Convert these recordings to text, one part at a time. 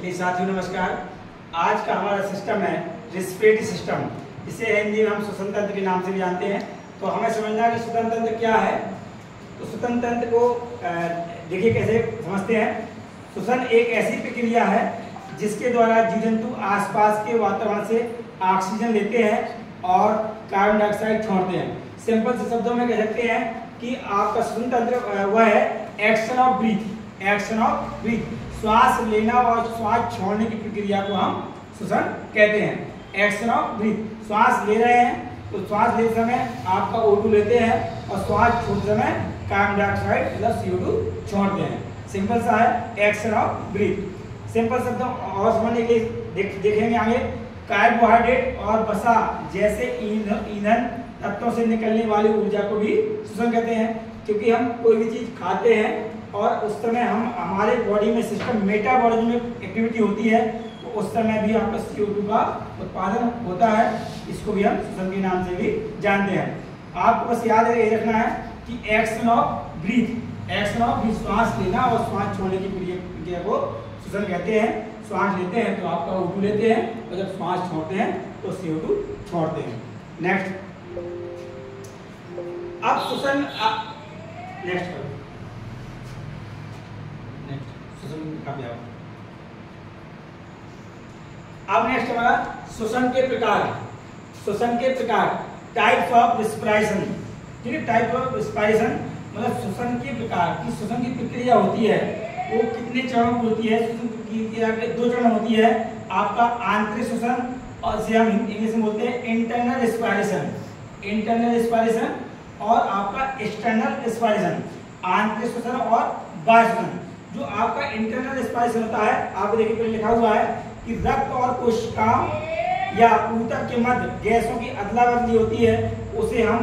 चलिए साथियों नमस्कार। आज का हमारा सिस्टम है रेस्पिरेटरी सिस्टम। इसे हिंदी में हम श्वसन तंत्र के नाम से भी जानते हैं। तो हमें समझना है कि श्वसन तंत्र क्या है। तो श्वसन तंत्र को देखिए कैसे समझते हैं। श्वसन एक ऐसी प्रक्रिया है जिसके द्वारा जीव जंतु आसपास के वातावरण से ऑक्सीजन लेते हैं और कार्बन डाइऑक्साइड छोड़ते हैं। सिंपल से शब्दों में कह सकते हैं कि आपका श्वसन तंत्र वह है action of breath. Action of breath, श्वास लेना और श्वास छोड़ने की प्रक्रिया को हम श्वसन कहते हैं। एक्शन ऑफ ब्रीथ, श्वास ले रहे हैं तो श्वास लेते समय आपका O2 लेते हैं और श्वास छोड़ते समय कार्बन डाइऑक्साइड मतलब CO2 छोड़ते हैं। सिंपल सा है एक्शन ऑफ ब्रीथ। सिंपल शब्दों और समझने के लिए देखेंगे आगे। कार्बोहाइड्रेट और वसा जैसे ईंधन तत्वों से निकलने वाली ऊर्जा को भी श्वसन कहते हैं, क्योंकि हम कोई भी चीज खाते हैं और उस समय हमारे बॉडी में सिस्टम मेटाबॉलिज्म में एक्टिविटी होती है, तो उस समय भी आपका CO2 का उत्पादन होता है। इसको भी हम श्वसन के नाम से भी जानते हैं। आपको बस याद रखना है कि action of breath, action of श्वास लेना और श्वास छोड़ने की प्रक्रिया को श्वसन कहते हैं। श्वास लेते हैं तो आपका O2 लेते हैं और जब श्वास छोड़ते हैं तो CO2 छोड़ते हैं। नेक्स्ट, अब श्वसन नेक्स्ट करो। अब नेक्स्ट हमारा श्वसन के प्रकार। श्वसन के प्रकार, टाइप्स ऑफ रेस्पिरेशन। ठीक है, टाइप ऑफ रेस्पिरेशन मतलब श्वसन के प्रकार की श्वसन की प्रक्रिया होती है वो कितने चरणों की होती है। श्वसन की प्रक्रिया के दो चरण होती है। आपका आंतरिक श्वसन और इसे हम इंग्लिश में बोलते हैं इंटरनल रेस्पिरेशन। इंटरनल रेस्पिरेशन और आपका एक्सटर्नल रेस्पिरेशन, आंतरिक श्वसन और बाह्य श्वसन। जो आपका इंटरनल रेस्पिरेशन होता है, आप देखिए पहले लिखा हुआ है कि रक्त और कोशिकाओं या ऊतक के मध्य गैसों की अदला बदली होती है, उसे हम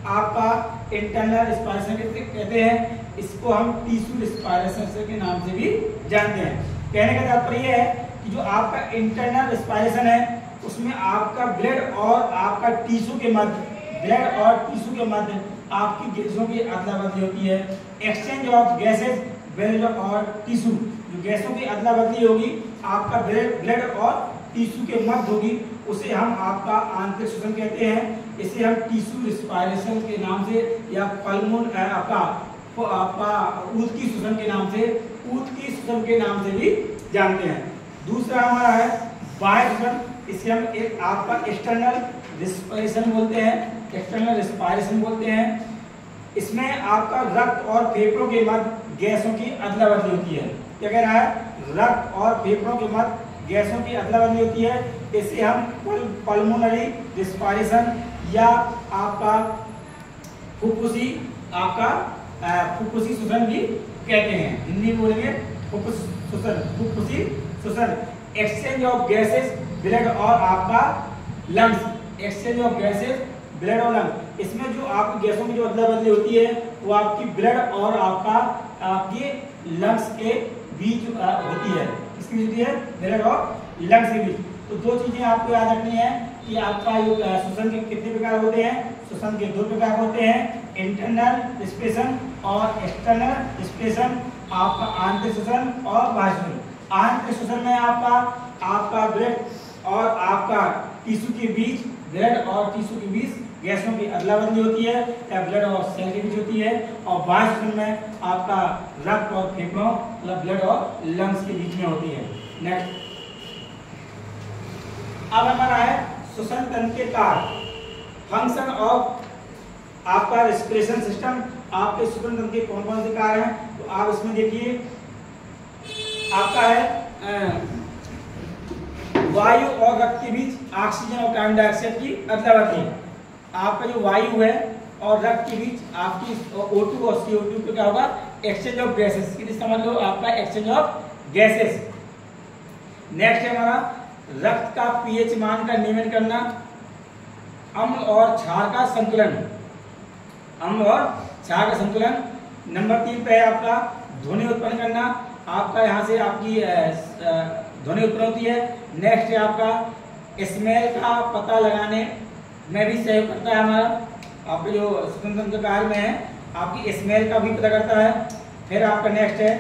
आपका इंटरनल रेस्पिरेशन कहते हैं। इसको हम टिश्यू रेस्पिरेशन के नाम से भी जानते हैं। कहने का तात्पर्य है कि जो आपका इंटरनल रेस्पिरेशन है उसमें आपका ब्लड और आपका टिश्यू के मध्य, ब्लड और टिश्यू के मध्य आपकी गैसों की अदला बदली होती है। एक्सचेंज ऑफ गैसेज ब्लड और टिश्यू, जो गैसों की अदला बदली होगी आपका ब्लड और टिश्यू के मध्य होगी, उसे हम आपका आंतरिक श्वसन कहते हैं। इसे हम टिश्यू रेस्पिरेशन के नाम से या पल्मोन आपका ऊतकी श्वसन के नाम से, ऊतकी श्वसन के नाम से भी जानते हैं। दूसरा हमारा है बाह्य श्वसन। इसे हम एक आपका एक्सटर्नल रेस्पिरेशन बोलते हैं। एक्सटर्नल रेस्पिरेशन बोलते हैं। इसमें आपका रक्त और फेफड़ों के मध्य गैसों की अदला बदली होती है। क्या कह रहा है? रक्त और फेफड़ों के मध्य गैसों की अदला बदली होती है। इसे हम पल्मोनरी रेस्पिरेशन या आपका फुफ्फुसी फुफ्फुसी श्वसन भी कहते हैं। हिंदी में बोलेंगे फुफ्फुसी श्वसन। एक्सचेंज ऑफ गैसेस ब्लड और आपका lungs. Exchange of gases blood और लंग, इसमें जो आपकी गैसों की जो अदला बदली होती है वो आपकी ब्लड और आपके लंग्स के बीच होती है। किसके बीच होती है? ब्लड और लंग्स के बीच। तो दो चीजें आपको याद रखनी है कि आपका श्वसन के कितने प्रकार होते हैं। श्वसन के दो प्रकार होते हैं, इंटरनल रेस्पिरेशन और एक्सटर्नल रेस्पिरेशन। आपका आंतरिक श्वसन और बाह्य श्वसन। आंतरिक श्वसन में आपका ब्लड और आपका टिश्यू के बीच, ब्लड और टिश्यू के बीच गैसों की अदला बदली होती है या ब्लड और सेल के बीच होती है। और बाह्य श्वसन में आपका रक्त और फेफड़ों मतलब ब्लड और लंग्स के बीच में होती है। नेक्स्ट, अब हमारा है श्वसन तंत्र के कार्य, फंक्शन ऑफ आपका रेस्पिरेशन सिस्टम। आपके श्वसन तंत्र के कौन कौन से कार्य हैं तो आप इसमें देखिए। आपका है वायु और रक्त के बीच ऑक्सीजन और कार्बन डाइऑक्साइड की अदला बदली। आपका जो वायु है और रक्त के बीच आपकी O2 और CO2 पे क्या होगा? Exchange of gases. समझ लो आपका एक्सचेंज ऑफ गैसेस। नेक्स्ट है हमारा रक्त का pH मान का नियमन करना, अम्ल और क्षार का संतुलन। अम्ल और क्षार का संतुलन। नंबर 3 पे है आपका ध्वनि उत्पन्न करना। आपका यहाँ से आपकी ध्वनि उत्पन्न होती है। नेक्स्ट है आपका स्मेल का पता लगाने में भी सहयोग करता है हमारा। आपके जो श्वसन तंत्र कार्य में है आपकी स्मेल का भी पता करता है। फिर आपका नेक्स्ट है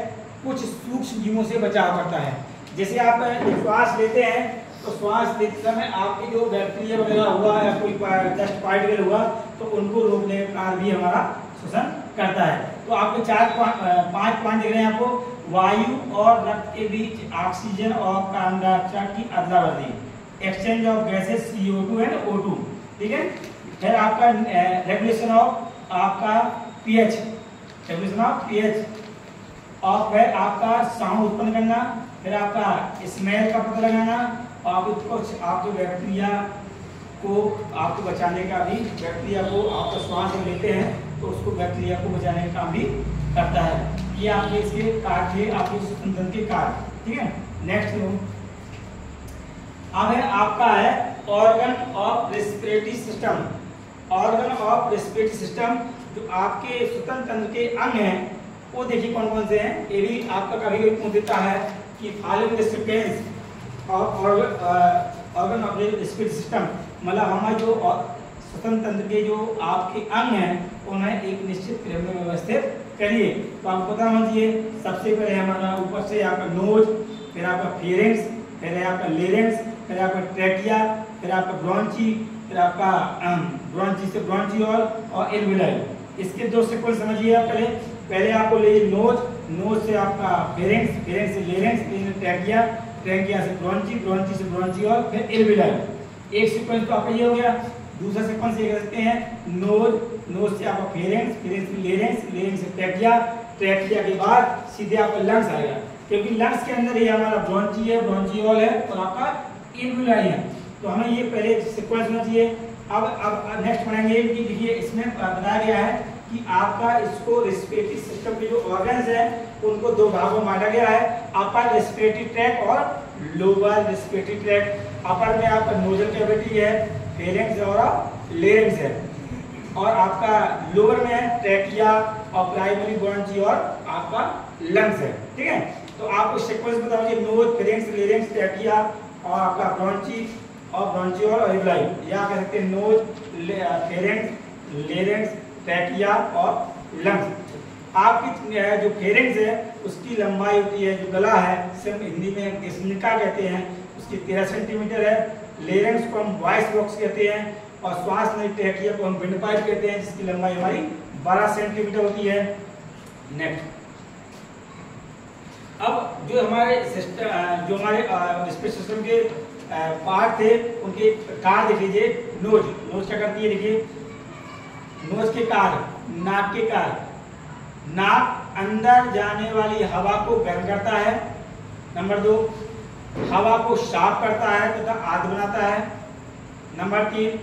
कुछ सूक्ष्म जीवों से बचाव करता है। जैसे आप श्वास लेते हैं तो श्वास लेते समय आपके जो बैक्टीरिया वगैरह हुआ या कोई डस्ट पार्टिकल हुआ तो उनको रोकने का कार्य भी हमारा श्वसन करता है। तो आपको 5 पॉइंट दिख रहे हैं आपको। वायु और रक्त के बीच ऑक्सीजन और कार्बन डाइऑक्साइड की अदला बदली, exchange of gases CO2 and O2, ठीक है। फिर आपका रेगुलेशन ऑफ आपका पीएच, रेगुलेशन ऑफ पीएच, और फिर आपका साउंड उत्पन्न करना, फिर आपका स्मेल का पता लगाना, और कुछ आपके बैक्टीरिया को आपको बचाने का भी, बैक्टीरिया को आप श्वास में लेते हैं तो उसको बैक्टीरिया को बचाने का काम भी करता है। ये आपके इसके कार्य थे, आपके श्वसन तंत्र के कार्य, ठीक है। नेक्स्ट अब है आपका है organ of respiratory system. Organ of respiratory system जो आपके श्वसन तंत्र के अंग हैं वो देखिए कौन कौन से हैं। ये भी आपका कभी कभी पूछ देता है कि following the sequence of organ of respiratory system, मतलब हमारे जो श्वसन तंत्र के जो आपके अंग हैं उन्हें एक निश्चित क्रम में व्यवस्थित करिए। तो आपको पता होना चाहिए, सबसे पहले हमारा ऊपर से आपका नोज, फिर आपका फेरेंक्स, फिर है आपका लेरेंक्स, फिर आपका ट्रैकिया, फिर आपका ब्रोंची, फिर आपका ब्रोंची से ब्रोंचियोल और एल्वियोलाई। इसके दो सीक्वेंस समझिए आप। पहले आपको ले नोज, नोज से आपका फेरेंक्स, फेरेंक्स से लेरेंक्स, फिर ट्रैकिया, ट्रैकिया से ब्रोंची, ब्रोंची से ब्रोंचियोल, फिर एल्वियोलाई। एक सीक्वेंस तो आपका ये हो गया। दूसरा सीक्वेंस ये कर सकते हैं नोज, नोज से आपका फेरेंक्स, फेरेंक्स से लेरेंक्स, लेरेंक्स से ट्रैकिया, ट्रैकिया के बाद सीधे आपका लंग्स आएगा, क्योंकि लंग्स के अंदर ही हमारा ब्रोंची है, ब्रोंचियोल है और आपका एल्वियोलाई है। तो हमें ये पहले सीक्वेंस होना चाहिए। अब नेक्स्ट पढ़ेंगे कि देखिए इसमें बताया गया है कि आपका इसको रेस्पिरेटरी सिस्टम के जो ऑर्गन्स हैं उनको दो भागों में बांटा गया है, अपर रेस्पिरेटरी ट्रैक्ट और लोअर रेस्पिरेटरी ट्रैक्ट। अपर में आपका नोजल कैविटी है, फेरेंक्स और लेरेंक्स है, और आपका लोअर में है ट्रैकिया और प्राइमरी ब्रोंची और आपका लंग्स है, ठीक है। तो आपको सीक्वेंस बताओगे नोज, फेरेंक्स, लेरेंक्स, ट्रैकिया और आपका ब्रोंची और ब्रोंचियोल और एल्वियोलाई। या कह सकते हैं नोज, फेरेंक्स, लेरेंक्स, ट्रैकिया और लंग्स। आपकी जो फेरेंक्स है उसकी लंबाई होती है, जो गला है सिर्फ हिंदी में किस्मिका कहते हैं, उसकी 13 सेंटीमीटर है। लेरेंक्स को हम वॉइस बॉक्स कहते हैं और श्वास नली ट्रैकिया को हम विंडपाइप कहते हैं, जिसकी लंबाई हमारी 12 सेंटीमीटर होती है। नेक्स्ट, अब जो हमारे सिस्टम, जो हमारे रेस्पिरेटरी सिस्टम के पार्ट थे उनके कार देख लीजिए। नोज, नोज क्या करती है देखिए, नोज के कार, नाक के कार, नाक अंदर जाने वाली हवा को गर्म करता है। नंबर 2, हवा को साफ करता है तथा आर्द्र बनाता है। नंबर 3,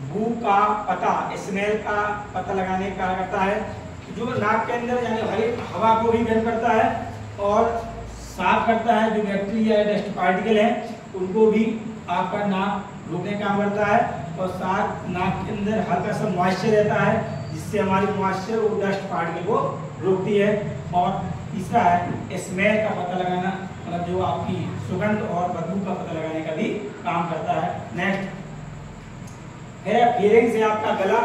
बू का पता, स्मेल का पता लगाने का करता है। जो नाक के अंदर जाने वाली हवा को भी गर्म करता है और साफ करता है। जो बैक्टीरिया या डस्ट पार्टिकल है उनको भी आपका नाक रोकने का काम करता है, और साथ नाक के अंदर हल्का सा मॉइस्चर रहता है जिससे हमारी मॉइस्चर और डस्ट पार्टिकल को रोकती है। और तीसरा है स्मेल का पता लगाना, मतलब जो आपकी सुगंध और बदबू का पता लगाने का भी काम करता है। नेक्स्ट है फेरेंक्स है आपका गला,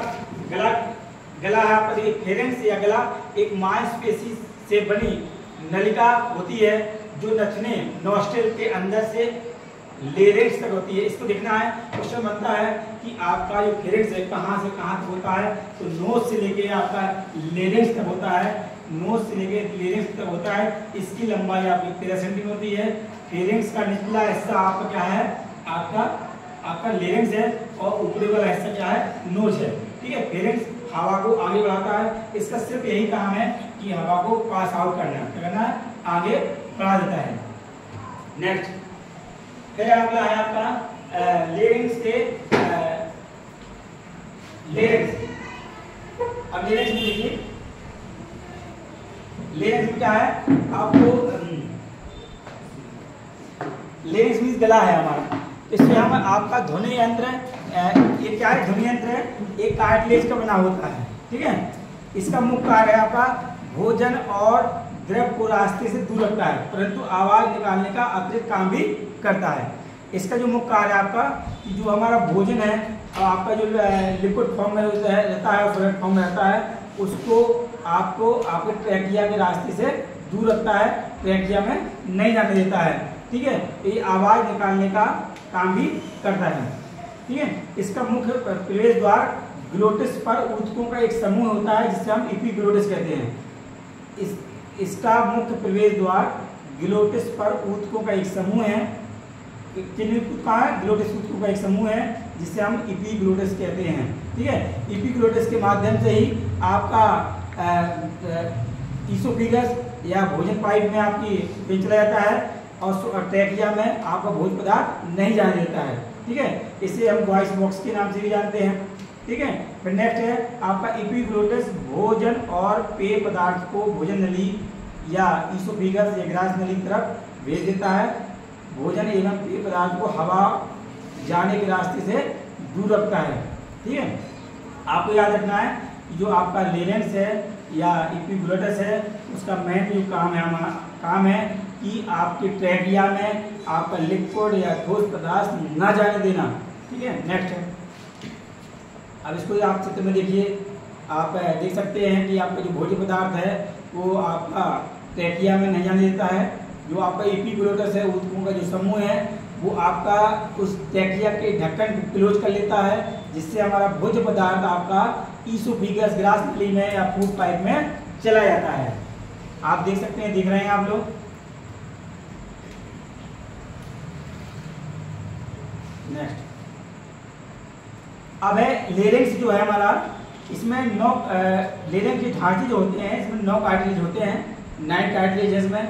गला है आपका। देखिए फेरेंक्स या गला एक मांसपेशी से बनी नलिका होती है जो नथने नॉस्ट्रिल के अंदर से लेरेंक्स तक होती है। इसको देखना है, क्वेश्चन बनता है कि आपका जो फेरेंक्स है कहाँ से कहाँ तक होता है, तो नोज से लेके आपका लेरेंक्स तक होता है, नोज से लेके लेरेंक्स तक होता है। इसकी लंबाई आपकी 13 सेंटीमीटर होती है। फेरेंक्स का निचला हिस्सा आपका क्या है, आपका लेरेंक्स है, और ऊपरी वाला हिस्सा क्या है, नोज है, ठीक है। फेरेंक्स हवा को आगे बढ़ाता है, इसका सिर्फ यही काम है कि हवा को पास आउट करना है, क्या करना है, आगे बढ़ा देता है। नेक्स्ट फिर अगला है आपका लेरेंक्स के लेरेंक्स। अब लेरेंक्स में देखिए, लेरेंक्स में क्या है आपको, लेरेंक्स मीन्स गला है हमारा। इसमें हम आपका ध्वनि यंत्र, ये क्या है, ध्वनि यंत्र है, एक कार्टिलेज का बना होता है, ठीक है। इसका मुख्य कार्य है आपका भोजन और द्रव को रास्ते से दूर रखता है, परंतु आवाज निकालने का अतिरिक्त काम भी करता है। इसका जो मुख्य कार्य है आपका कि जो हमारा भोजन है और आपका जो लिक्विड फॉर्म में रहता है, सॉलिड फॉर्म में रहता है, उसको आपको आपके ट्रैकिया के रास्ते से दूर रखता है, ट्रैकिया में नहीं जाने देता है। ठीक है, ये आवाज निकालने का काम भी करता है, ठीक है। इसका मुख्य प्रवेश द्वार ग्लोटिस पर ऊतकों का एक समूह होता है जिसे हम एपिग्लोटिस कहते हैं। इसका मुख्य प्रवेश द्वार ग्लोटिस पर ऊतकों का एक समूह है। कहाँ है? ग्लोटिस ऊतकों का एक समूह है जिसे हम एपिग्लोटिस कहते हैं, ठीक है। एपिग्लोटिस के माध्यम से ही आपका ईसोफेगस या भोजन पाइप में आपकी पेट चला जाता है और ट्रैकिया में आपका भोजन पदार्थ नहीं जाने देता है, ठीक है। इसे हम वॉइस बॉक्स के नाम से भी जानते हैं, ठीक है। फिर नेक्स्ट है आपका एपिग्लोटिस भोजन और पेय पदार्थ को भोजन नली या ईसोफेगस या ग्रास नली की तरफ भेज देता है। भोजन एवं पेय पदार्थ को हवा जाने के रास्ते से दूर रखता है, ठीक है। आपको याद रखना है कि जो आपका लेरेंस है या एपिग्लोटिस है उसका मेन जो काम है कि आपके ट्रैकिया में आपका लिक्विड या ठोस पदार्थ ना जाने देना, ठीक है। नेक्स्ट है, अब इसको आप चित्र में देखिए, आप देख सकते हैं कि आपका जो भोज्य पदार्थ है वो आपका ट्रैकिया में नहीं जाने देता है। जो आपका एपिग्लोटिस है ऊतकों का जो समूह है वो आपका उस ट्रैकिया के ढक्कन को क्लोज कर लेता है जिससे हमारा भोज्य पदार्थ आपका ईसोफेगस ग्रास नली में या फूड पाइप में चला जाता है। आप देख सकते हैं, देख रहे हैं आप लोग। नेक्स्ट अब है लेरेंक्स जो है हमारा, इसमें 9 लेरेंक्स के ढांचे जो होते हैं इसमें 9 कार्टिलेज होते हैं, 9 कार्टिलेज इसमें।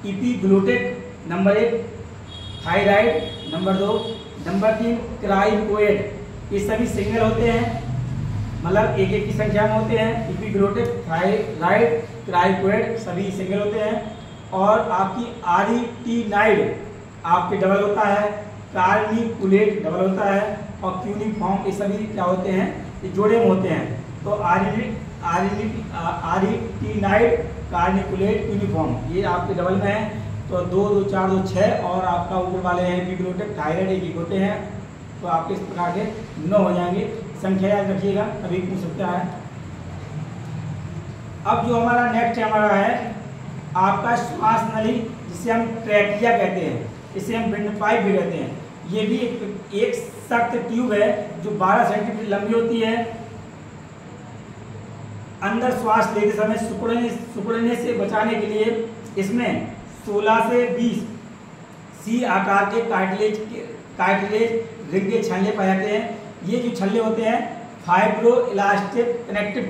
Epiglottic number 1, thyroid number 2, number 3 क्राइकोइड, ये सभी सिंगल होते हैं, मतलब एक एक की संख्या में होते हैं। एपिग्लोटिक, थायराइड, क्राइकोइड सभी सिंगल होते हैं। और आपकी आरिटिनाइड आपके डबल होता है, कार्निकुलेट डबल होता है और क्यूनिफॉर्म ये सभी क्या होते हैं, ये जोड़े में होते हैं। तो आरिटिनाइड, कार्निकुलेट, क्यूनिफॉर्म ये आपके डबल में है। तो 2, 2, 4, 2, 6 और आपका ऊपर वाले हैं एपिग्लोटिक, थायराइड एक होते हैं। तो आपके इस प्रकार के 9 हो जाएंगे। संख्या याद रखिएगा, कभी पूछ सकता है। अब जो हमारा नेक्स्ट हमारा है आपका श्वास नली जिसे हम ट्रैकिया कहते हैं, इसे हम विंड पाइप भी कहते हैं। ये भी एक सख्त ट्यूब है जो 12 सेंटीमीटर लंबी होती है। अंदर श्वास लेते समय सिकुड़ने से बचाने के लिए इसमें 16 से 20 सी आकार के कार्टिलेज रिंग के छल्ले पाए जाते हैं। ये जो छल्ले होते हैं फाइब्रो इलास्टिक कनेक्टिव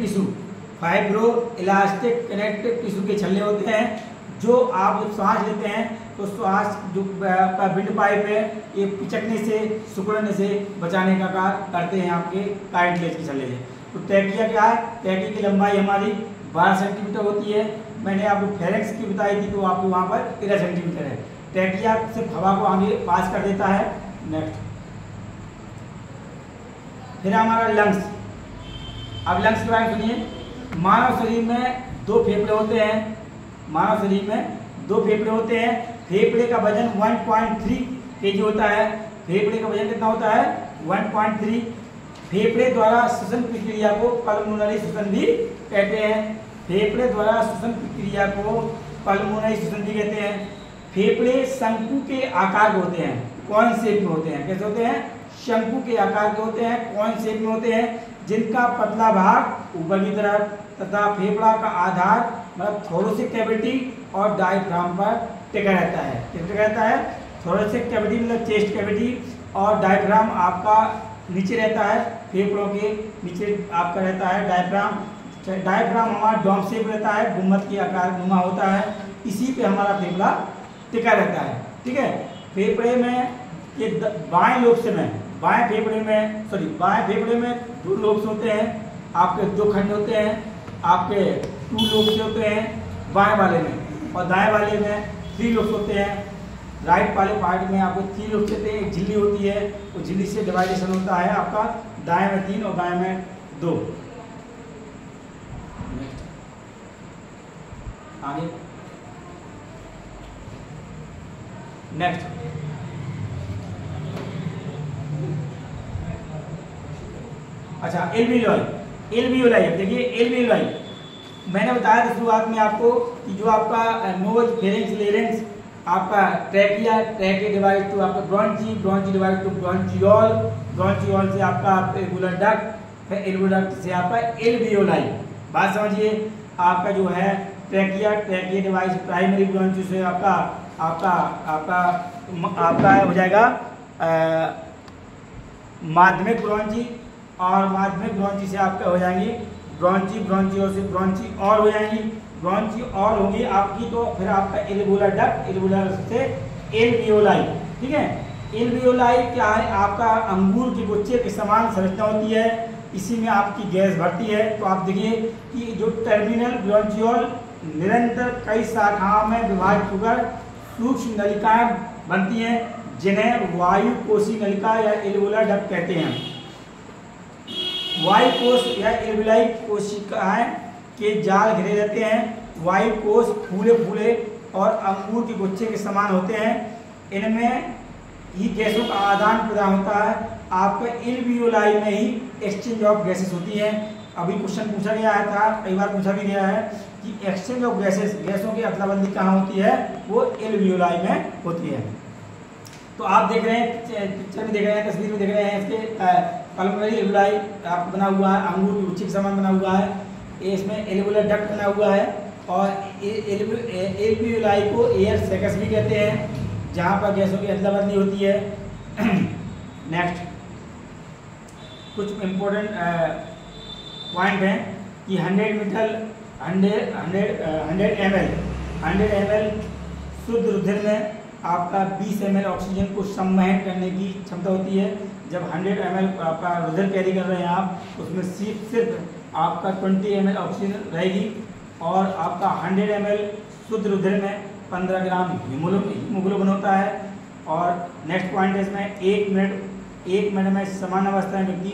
टिश्यू के छल्ले होते हैं जो आप जब सांस लेते हैं तो श्वास जो विंड पाइप है ये पिचकने से सिकुड़ने से बचाने का कार्य करते हैं आपके कार्टिलेज के छल्ले। तो ट्रैकिया क्या है, ट्रैकिया की लंबाई हमारी 12 सेंटीमीटर होती है। मैंने आपको फेरेंक्स की बताई थी तो आपको वहाँ पर 13 सेंटीमीटर है। ट्रैकिया सिर्फ हवा को आगे पास कर देता है। नेक्स्ट फिर हमारा लंग्स। अब लंग्स के बारे में सुनिए। मानव शरीर में 2 फेफड़े होते हैं। मानव शरीर में 2 फेफड़े होते हैं। फेफड़े का वजन 1.3 kg होता है। फेफड़े का वजन कितना होता है, 1.3। फेफड़े द्वारा श्वसन प्रक्रिया को पल्मोनरी श्वसन भी कहते हैं। फेफड़े द्वारा श्वसन प्रक्रिया को पल्मोनरी श्वसन भी कहते हैं। फेफड़े शंकु के आकार के होते हैं, कौन शेप में होते हैं, कैसे होते हैं, शंकु के आकार के होते हैं, कौन शेप में होते हैं, जिनका पतला भाग ऊपर की तरफ तथा फेफड़ा का आधार मतलब थोरेसिक कैविटी और डायफ्राम पर टिका रहता है। टिका रहता है थोरेसिक कैविटी मतलब चेस्ट कैविटी और डायफ्राम आपका नीचे रहता है, फेफड़ों के नीचे आपका रहता है डायफ्राम। डायफ्राम हमारा डोम शेप रहता है, गुम्बद के आकार नुमा होता है, इसी पे हमारा फेफड़ा टिका रहता है। ठीक है, फेफड़े में ये बाएं लोब से में बाएं फेफड़े में 2 लोब्स होते हैं, आपके 2 खंड होते हैं, आपके 2 लोब्स होते हैं बाएं वाले में, और दाएं वाले में 3 लोब्स होते हैं। राइट वाले पार्ट में आपको 3 लोब्स होते हैं, एक झिल्ली होती है, वो झिल्ली से डिवाइडेशन होता है आपका, दाएं में 3 और बाएं में 2। आगे नेक्स्ट अच्छा एल्वियोलाई। देखिए एल्वियोलाई मैंने बताया था शुरुआत में आपको कि जो आपका नोज, फेरिंक्स, लेरिंक्स आपका ट्रैकिया, ट्रैकिया डिवाइड टू आपका ब्रोंची, ब्रोंची डिवाइड टू ब्रोंचियोल, ब्रोंचियोल से आपका एल्वुलर डक्ट, फिर एल्वुलर डक्ट से आपका एल्वियोलाई। बात समझिए, आपका जो है trachea, trachea divide primary bronchi से आपका आपका आपका आपका हो जाएगा माध्यमिक ब्रोंची, और माध्यमिक ब्रोंची से आपका हो जाएंगी ब्रोंची, ब्रोंचियोल से ब्रोंची और हो जाएंगी, ब्रोंची और होगी आपकी, तो फिर आपका एल्वुलर डक्ट, एल्वुलर से एल्वियोलाई। ठीक है, एल्वियोलाई क्या है, आपका अंगूर के गुच्छे के समान संरचना होती है, इसी में आपकी गैस भरती है। तो आप देखिए कि जो टर्मिनल ब्रोंचियोल निरंतर कई शाखाओं में विभाजित होकर सूक्ष्म नलिकाएं बनती हैं, जिन्हें वायु कोशी नलिका या एल्वुलर डक्ट कहते हैं। वायु कोश या एल्वुलाई कोशिकाएं के जाल घिरे रहते हैं। वायु कोश फूले फूले और अंगूर के गुच्छे के समान होते हैं, इनमें ही गैसों का आदान प्रदान होता है। आपका एल्वियोलाई में ही एक्सचेंज ऑफ गैसेस होती है। अभी क्वेश्चन पूछा गया था, कई बार पूछा भी गया है कि एक्सचेंज ऑफ गैसेस, गैसों की अदला बदली कहाँ होती है, वो एल्वियोलाई में होती है। तो आप देख रहे हैं, पिक्चर में देख रहे हैं, तस्वीर में देख रहे हैं, इसके पल्मोनरी एल्वुलाई आपको बना हुआ है, अंगूर के गुच्छे के समान बना हुआ है, इसमें एल्वुलर डक्ट बना हुआ है, और एल्वियोलाई को एयर सैकस भी कहते हैं, जहाँ पर गैसों की अदला बदली होती है। नेक्स्ट कुछ इम्पोर्टेंट पॉइंट हैं कि 100 ml शुद्ध रुधिर में आपका 20 ml ऑक्सीजन को संवहन करने की क्षमता होती है। जब 100 ml आपका रुधिर कैरी कर रहे हैं आप, उसमें सिर्फ आपका 20 ml ऑक्सीजन रहेगी, और आपका 100 ml शुद्ध रुधिर में 15 ग्राम हीमोग्लोबिन होता है। और नेक्स्ट पॉइंट है इसमें 1 मिनट में समान अवस्था में व्यक्ति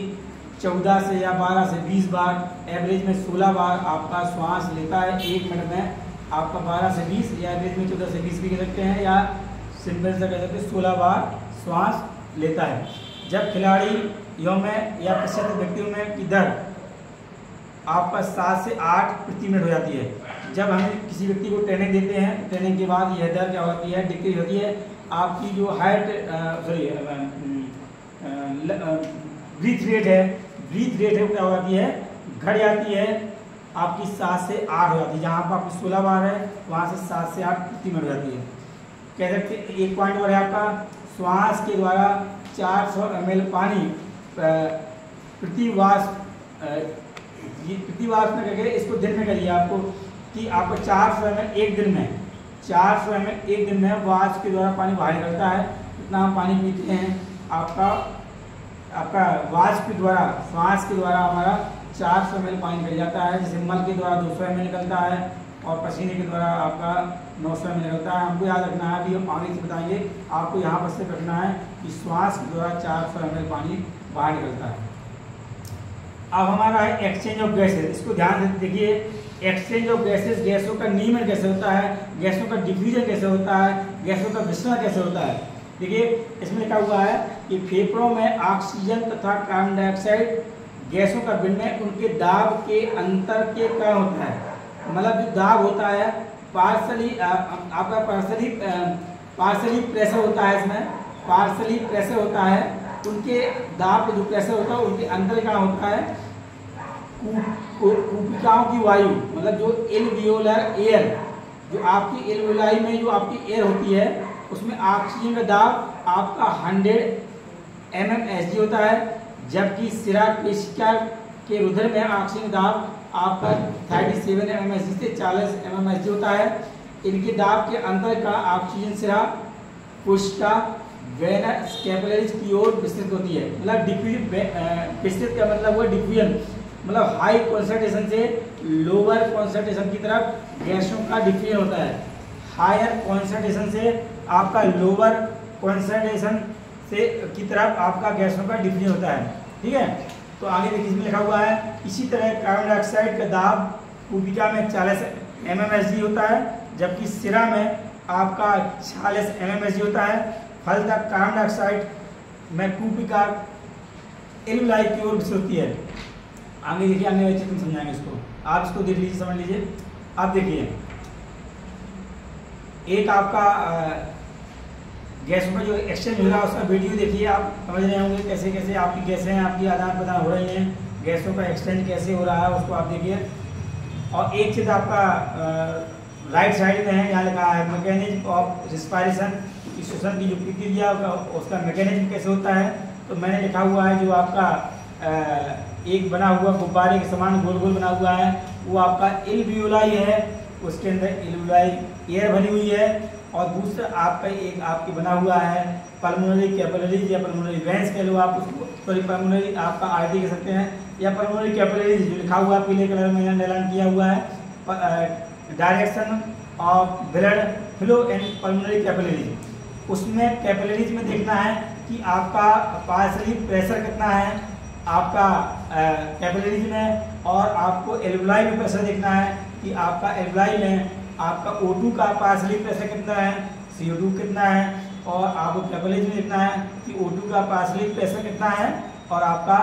14 से या 12 से 20 बार, एवरेज में 16 बार आपका श्वास लेता है 1 मिनट में। आपका 12 से 20 या एवरेज में 14 से 20 भी कह सकते हैं, या सिंपल से कह सकते हैं 16 बार श्वास लेता है। जब खिलाड़ियों में या प्रशिक्षित व्यक्तियों में की दर आपका 7 से 8 प्रति मिनट हो जाती है। जब हम किसी व्यक्ति को ट्रेनिंग देते हैं, ट्रेनिंग के बाद यह दर क्या होती है, डिक्रीज होती है। आपकी जो ब्रीथ रेट है, ब्रीथ रेट है क्या हो जाती है, घट जाती है, आपकी 7 से 8 हो जाती है। जहाँ पर आपकी 16 बार है, वहाँ से 7 से 8 प्रति मिनट हो जाती है। कह सकते हैं एक पॉइंट और है आपका, श्वास के द्वारा 400 ml पानी प्रतिवाष्प में करके, इसको दिन में करिए आपको कि आपको 400 ml एक दिन में, 400 ml एक दिन में वाष्प के द्वारा पानी बाहर निकलता है। इतना हम पानी पीते हैं, आपका वाष्प के द्वारा, श्वास के द्वारा हमारा 400 ml पानी निकल जाता है। जैसे मल के द्वारा 200 ml निकलता है, और पसीने के द्वारा आपका 900 ml निकलता है। हमको याद रखना है, अभी हम आगे से बताएंगे, आपको यहाँ पर से रखना है कि श्वास के द्वारा 400 ml पानी बाहर निकलता है। अब हमारा है एक्सचेंज ऑफ गैसेज, इसको ध्यान से देखिए। एक्सचेंज ऑफ गैसेज, गैसों का नियमन कैसे होता है, गैसों का डिफ्यूजन कैसे होता है, गैसों का मिश्रण कैसे होता है। देखिए इसमें लिखा हुआ है कि फेफड़ों में ऑक्सीजन तथा कार्बन डाइऑक्साइड गैसों का विनिमय उनके दाब के अंतर के कारण होता है। मतलब जो दाब होता है पार्सली, आपका पार्सली प्रेशर होता है, इसमें पार्सली प्रेशर होता है, उनके दाब जो प्रेशर होता है उनके अंतर का होता है कूपिकाओं की वायु, मतलब जो एल्वियोलर एयर, जो आपकी एल्वियोलाई में जो आपकी एयर होती है, उसमें ऑक्सीजन का दाब आपका 100 mmHg होता है, जबकि सिरा पेशिका के रुधिर में ऑक्सीजन दाब आपका 37 mmHg से 40 mmHg होता है। इनके दाब के अंतर का ऑक्सीजन सिरा कोशिका वेनस कैपिलरीज की ओर विस्तृत होती है। मतलब विस्तृत का मतलब हुआ डिफ्यूजन, मतलब हाई कॉन्सेंट्रेशन से लोअर कॉन्सेंट्रेशन की तरफ गैसों का डिफ्यूजन होता है। हायर कॉन्सेंट्रेशन से आपका लोअर कॉन्सेंट्रेशन से की तरफ आपका गैसों का डिफ्यूजन होता है। ठीक है, तो आगे देखिए इसमें लिखा हुआ है, इसी तरह कार्बन डाइऑक्साइड का दाब कूपिका में 40 mmHg होता है, जबकि सिरा में आपका 46 mmHg होता है। फलतः कार्बन डाइऑक्साइड में कूपिका एल्वियोलाई की ओर विस्तृत होती है। आगे देखिए, आगे वाले चित्र समझाएंगे इसको, आप इसको देख लीजिए, समझ लीजिए। आप देखिए एक आपका गैसों का जो एक्सचेंज हो रहा है उसका वीडियो देखिए, आप समझ रहे होंगे कैसे कैसे आपकी गैसें आपकी आदान प्रदान हो रही हैं, गैसों का एक्सचेंज कैसे हो रहा है उसको आप देखिए। और एक चीज़ आपका राइट साइड में है, यहाँ लिखा है मैकेनिज्म ऑफ रिस्पायरेशन, कि श्वसन की जो प्रक्रिया उसका मैकेनिज्म कैसे होता है। तो मैंने लिखा हुआ है जो आपका एक बना हुआ गुब्बारे के समान गोल गोल बना हुआ है वो आपका एल्वियोलाई है, उसके अंदर एल्वियोलाई एयर भरी हुई है। और दूसरा आपका एक आपके बना हुआ है पल्मोनरी कैपिलरीज या पल्मोनरी वेंस कह लो आप उसको, सॉरी पल्मोनरी आपका आरटी कह सकते हैं, या पल्मोनरी कैपिलरीज जो लिखा हुआ है पीले कलर में ऐलान किया हुआ है, direction of blood flow in pulmonary capillaries. उसमें कैपिलरीज में देखना है कि आपका पार्शली प्रेशर कितना है आपका कैपिलरीज में, और आपको एल्वियोलाई में प्रेशर देखना है कि आपका एल्वियोलाई में आपका O2 का पार्शली प्रेशर कितना है, CO2 कितना है, और आपको कैपिलरीज में देखना है कि O2 का पार्शली प्रेशर कितना है और आपका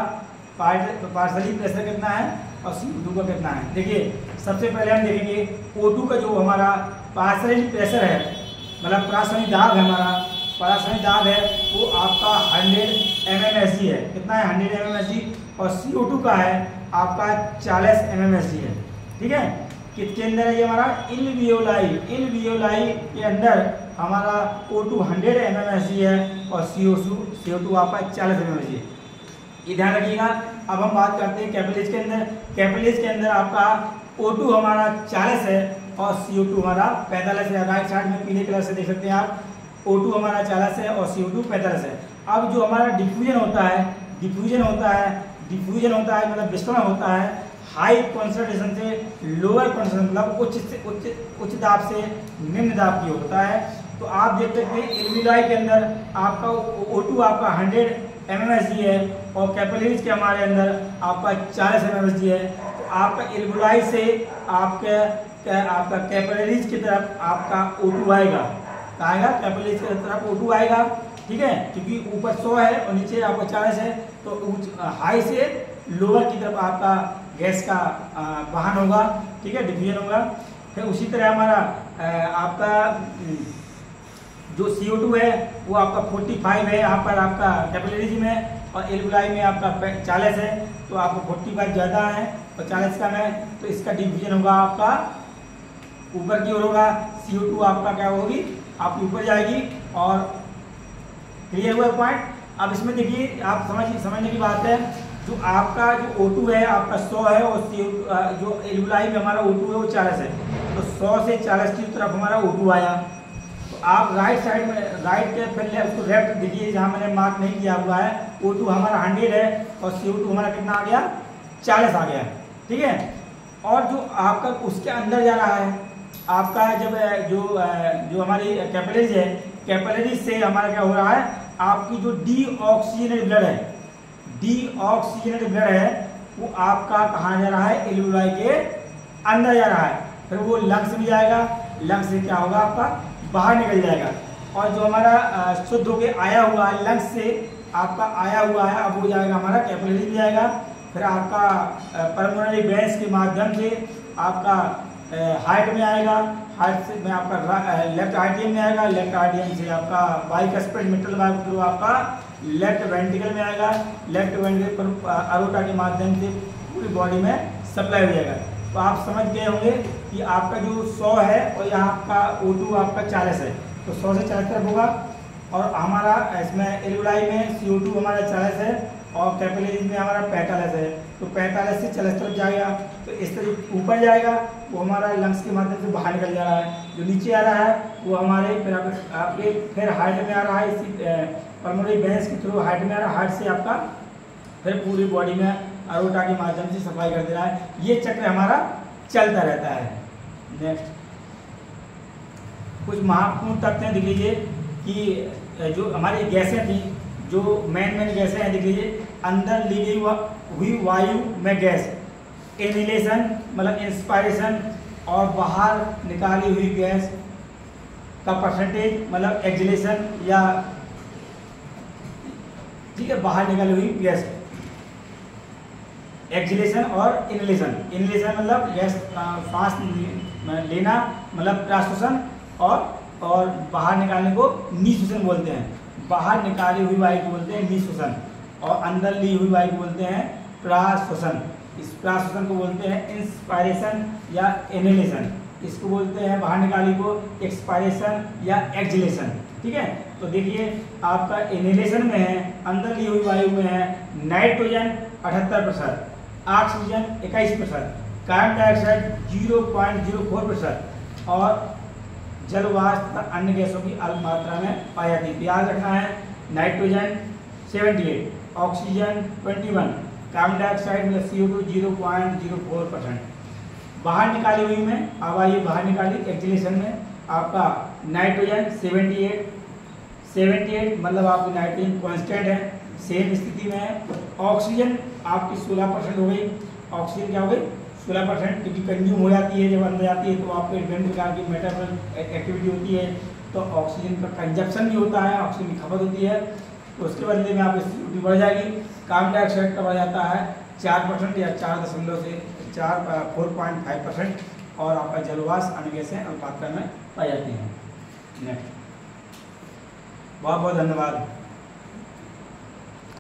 पार्शली प्रेशर कितना है और CO2 का कितना है। देखिए सबसे पहले हम देखेंगे O2 का जो हमारा पार्शली प्रेशर है, मतलब प्रासनिक दाब है, हमारा प्रासनिक दाब है वो आपका 100 mmSg है। कितना है 100 mmSg, और CO2 का है आपका 40 mmSg है। ठीक है, किसके अंदर है ये हमारा एल्वियोलाई, एल्वियोलाई के अंदर हमारा O2 100 mmSg है और CO2 आपका 40 mmSg है, ये ध्यान रखिएगा। अब हम बात करते हैं कैपिलरीज के अंदर। कैपिलरीज के अंदर आपका O2 हमारा 40 है और CO2 हमारा 45 है। राइट साइड में पीले कलर से देख सकते हैं आप, O2 हमारा 40 है और CO2 45 है। अब जो हमारा डिफ्यूजन होता है, डिफ्यूजन होता है मतलब विस्फोटन होता है हाई कॉन्सेंट्रेशन से लोअर कॉन्सेंट्रेशन, मतलब उच्च दाब से निम्न दाब की होता है। तो आप देख सकते हैं एल्वियोलाई के अंदर आपका O2 आपका 100 mmSg है और कैपिलरीज के हमारे अंदर आपका 40 mmSg है। तो आपका एल्वियोलाई से आपका कैपिलरीज की तरफ आपका O2 आएगा, कैपिलरीज की तरफ O2 आएगा। ठीक है, क्योंकि ऊपर 100 है और नीचे आपका 40 है, तो हाई से लोअर की तरफ आपका गैस का वाहन होगा। ठीक है, डिफ्यूजन होगा। फिर उसी तरह हमारा आपका जो CO2 है वो आपका 45 है यहाँ पर आपका कैपिलरीज में, और एल्वियोलाई में आपका 40 है, तो आपको 45 ज़्यादा है और 40 कम है, तो इसका डिफ्यूजन होगा आपका ऊपर की ओर होगा। CO2 आपका क्या होगी, आपकी ऊपर जाएगी। और क्लियर हुआ पॉइंट। अब इसमें देखिए आप समझने की बात है, जो आपका जो O2 है आपका 100 है और जो एल्वियोलाई में हमारा O2 है वो 40 है, तो 100 से 40 की तरफ हमारा O2 आया। तो आप राइट साइड में राइट के पहले उसको लेफ्ट देखिए जहाँ मैंने मार्क नहीं किया हुआ है, O2 हमारा 100 है और CO2 हमारा कितना आ गया 40 आ गया। ठीक है, और जो आपका उसके अंदर जा रहा है आपका जब जो हमारी कैपिलरीज है, कैपिलरीज से हमारा क्या हो रहा है, आपकी जो डीऑक्सीजनेटेड ब्लड है, डीऑक्सीजनेटेड ब्लड है वो आपका कहाँ जा रहा है, एल्वियोलाई के अंदर जा रहा है। फिर वो लंग्स में जाएगा, लंग्स से क्या होगा आपका बाहर निकल जाएगा। और जो हमारा शुद्ध होके आया हुआ है लंग्स से आपका आया हुआ है, अब वो जाएगा हमारा कैपिलरी में जाएगा। फिर आपका पल्मोनरी वेंस के माध्यम से आपका हार्ट में आएगा, हार्ट से में आपका लेफ्ट आर्टियम में आएगा, लेफ्ट आर्टियम से आपका बाइकस्पिड मिट्रल वाल्व थ्रू आपका लेफ्ट वेंट्रिकल में आएगा, लेफ्ट वेंट्रिकल पर अरोटा के माध्यम से पूरी बॉडी में सप्लाई हो जाएगा। तो आप समझ गए होंगे कि आपका जो 100 है और यहाँ आपका O2 आपका 40 है, तो 100 से 40 तरफ होगा। और हमारा इसमें एल्वियोलाई में CO2 हमारा 40 है और कैपिलरीज में हमारा 45 है, तो 45 से 40 तरफ जाएगा। तो इस तरह ऊपर जाएगा, वो हमारा लंग्स के माध्यम से बाहर निकल जा रहा है। जो नीचे आ रहा है वो हमारे फिर आपके फिर हार्ट में आ रहा है, इसी पल्मोनरी वेंस के थ्रू हार्ट में आ रहा है, हार्ट से आपका फिर पूरी बॉडी में अरोटा के माध्यम से सफाई कर दे रहा है। ये चक्र हमारा चलता रहता है। नेक्स्ट कुछ महत्वपूर्ण तथ्य देख लीजिए कि जो हमारी गैसें थी, जो मेन गैसें हैं देख लीजिए, अंदर ली गई हुई वायु में गैस इनहेलेशन मतलब इंस्पायरेशन और बाहर निकाली हुई गैस का परसेंटेज मतलब एक्सहेलेशन या ठीक है बाहर निकाली हुई गैस, एक्सहेलेशन और इनहेलेशन। इनहेलेशन मतलब गैस सांस लेना मतलब प्राश्वसन, और और बाहर निकालने को निःश्वसन बोलते हैं। बाहर निकाली हुई वायु को बोलते हैं निःश्वसन और अंदर ली हुई वायु को बोलते हैं प्राश्वसन। इस प्राश्वसन को बोलते हैं इंस्पायरेशन या इनहेलेशन। इसको बोलते हैं बाहर निकाली को एक्सपायरेशन या एक्सहेलेशन। ठीक है, तो देखिए आपका इनहेलेशन में है, अंदर ली हुई वायु में है नाइट्रोजन 78%, ऑक्सीजन 21%, कार्बन डाइऑक्साइड 0.04% और जल वाष्प तथा अन्य गैसों की अल्प मात्रा में पाई जाती है। याद रखना है नाइट्रोजन 78, ऑक्सीजन 21, कार्बन डाइऑक्साइड मतलब CO2 0.04%। बाहर निकाली हुई में अब आइए बाहर निकाली एक्सहेलेशन में आपका नाइट्रोजन 78 मतलब आपकी नाइट्रोजन कांस्टेंट है, सेम स्थिति में है। ऑक्सीजन आपकी 16% हो गई। ऑक्सीजन क्या हो गई 16%, क्योंकि कंज्यूम हो जाती है, जब अंदर जाती है तो आपके विभिन्न प्रकार की मेटाबॉलिक एक्टिविटी होती है, तो ऑक्सीजन का कंजप्शन भी होता है, ऑक्सीजन की खपत होती है, तो उसके बदले में आपकी CO2 बढ़ जाएगी। कार्बन डाइऑक्साइड का बढ़ जाता है 4% या 4.5% और आपका जलवाष्प अन्य गैसें अल्प मात्रा में पाई जाती हैं। नेक्स्ट, बहुत बहुत धन्यवाद।